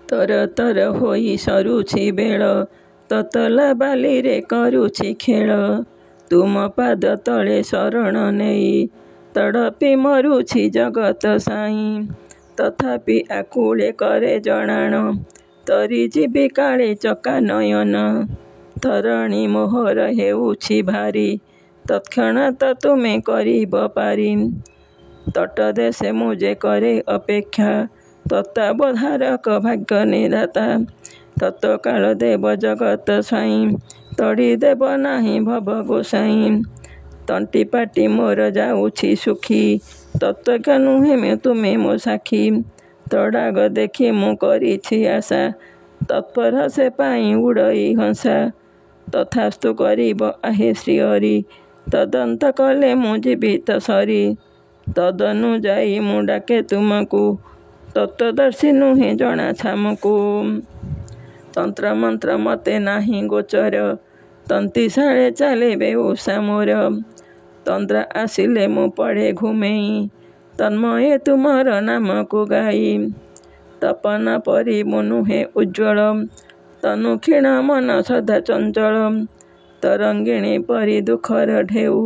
तर तर ହୋଇ ସରୁଛି ବେଳ ତତଲା ବାଲିରେ କରୁଛି ଖେଳ। ତୁମ ପାଦ ତଳେ ଶରଣ ନେଇ ତଡ଼ପି ମରୁଛି ଜଗତ ସାଇଁ। ତଥାପି ଆକୁଳେ କରେ ଜଣାଣ ତରି ଯିବି କାଳେ ଚକା ନୟନ। ଧରଣୀ ମୋହର ହେଉଛି ଭାରି ତତ୍କ୍ଷଣାତ ତୁମେ କରିବ ପାରି। ତଟଦେଶେ ମୁଁ ଯେ କରେ ଅପେକ୍ଷା ତତ୍ତ୍ୱାବଧାରକ ଭାଗ୍ୟ ନିଦାତା। ତତ୍କାଳ ଦେବ ଜଗତ ସ୍ୱାଇଁ ତଡ଼ି ଦେବ ନାହିଁ ଭବ ଗୋସାଇଁ। ତଣ୍ଟି ପାଟି ମୋର ଯାଉଛି ଶୁଖି ତତ୍ତ୍ୱଜ୍ଞ ନୁହେଁ ତୁମେ ମୋ ସାକ୍ଷୀ। ତଡ଼ାଗ ଦେଖି ମୁଁ କରିଛି ଆଶା ତତ୍ପର ସେ ପାଇଁ ଉଡ଼ଇ ହଂସା। ତଥାସ୍ତୁ କରିବ ଆହେ ଶ୍ରୀହରି ତଦନ୍ତ କଲେ ମୁଁ ଯିବି ତ ସରି। ତଦନୁଯାୟୀ ମୁଁ ଡାକେ ତୁମକୁ ତତ୍ତ୍ୱଦର୍ଶୀ ନୁହେଁ ଜଣା ଛାମୁକୁ। ତନ୍ତ୍ରମନ୍ତ୍ର ମତେ ନାହିଁ ଗୋଚର ତନ୍ତୀଶାଳେ ଚାଲେ ବେଉଷା ମୋର। ତନ୍ଦ୍ରା ଆସିଲେ ମୁଁ ପଡ଼େ ଘୁମେଇ ତନ୍ମୟେ ତୁମର ନାମକୁ ଗାଇ। ତପନ ପରି ମୁଁ ନୁହେଁ ଉଜ୍ଜ୍ୱଳ ତନୁ କ୍ଷୀଣ ମନ ସଦା ଚଞ୍ଚଳ। ତରଙ୍ଗିଣୀ ପରି ଦୁଃଖର ଢେଉ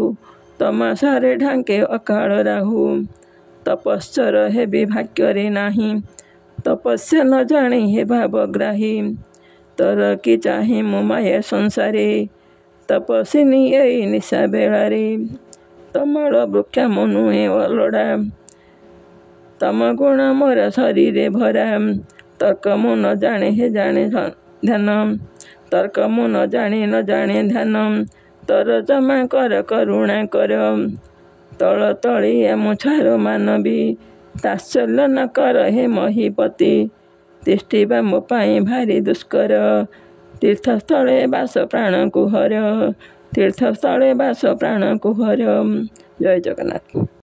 ତମସାରେ ଢାଙ୍କେ ଅକାଳ ରାହୁ। ତପଶ୍ଚର ହେବି ଭାଗ୍ୟରେ ନାହିଁ ତପସ୍ୟା ନ ଜାଣି ହେ ଭାବଗ୍ରାହୀ। ତୋର କି ଚାହିଁ ମୁଁ ମାୟା ସଂସାରେ ତପସ୍ୱିନୀ ଏଇ ନିଶା ବେଳାରେ। ତମାଳ ବୃକ୍ଷା ମୁଁ ନୁହେଁ ଅଲୋଡ଼ା ତମ ଗୁଣ ମୋର ଶରୀରେ ଭରା। ତର୍କ ମୁଁ ନ ଜାଣେ ହେ ଜାଣେ ଧ୍ୟାନ ତର୍କ ମୁଁ ନ ଜାଣେ ଧ୍ୟାନ। ତୋର ଜମା କର କରୁଣା କର ତଳ ତଳିଆ ମୁଁ ଛାର ମାନବୀ। ତାତ୍ସଲ୍ୟ ନ କର ହେ ମହୀପତି ତିଷ୍ଠିବା ମୋ ପାଇଁ ଭାରି ଦୁଷ୍କର। ତୀର୍ଥସ୍ଥଳେ ବାସ ପ୍ରାଣକୁ ହର ତୀର୍ଥସ୍ଥଳେ ବାସ ପ୍ରାଣକୁ ହର। ଜୟ ଜଗନ୍ନାଥ।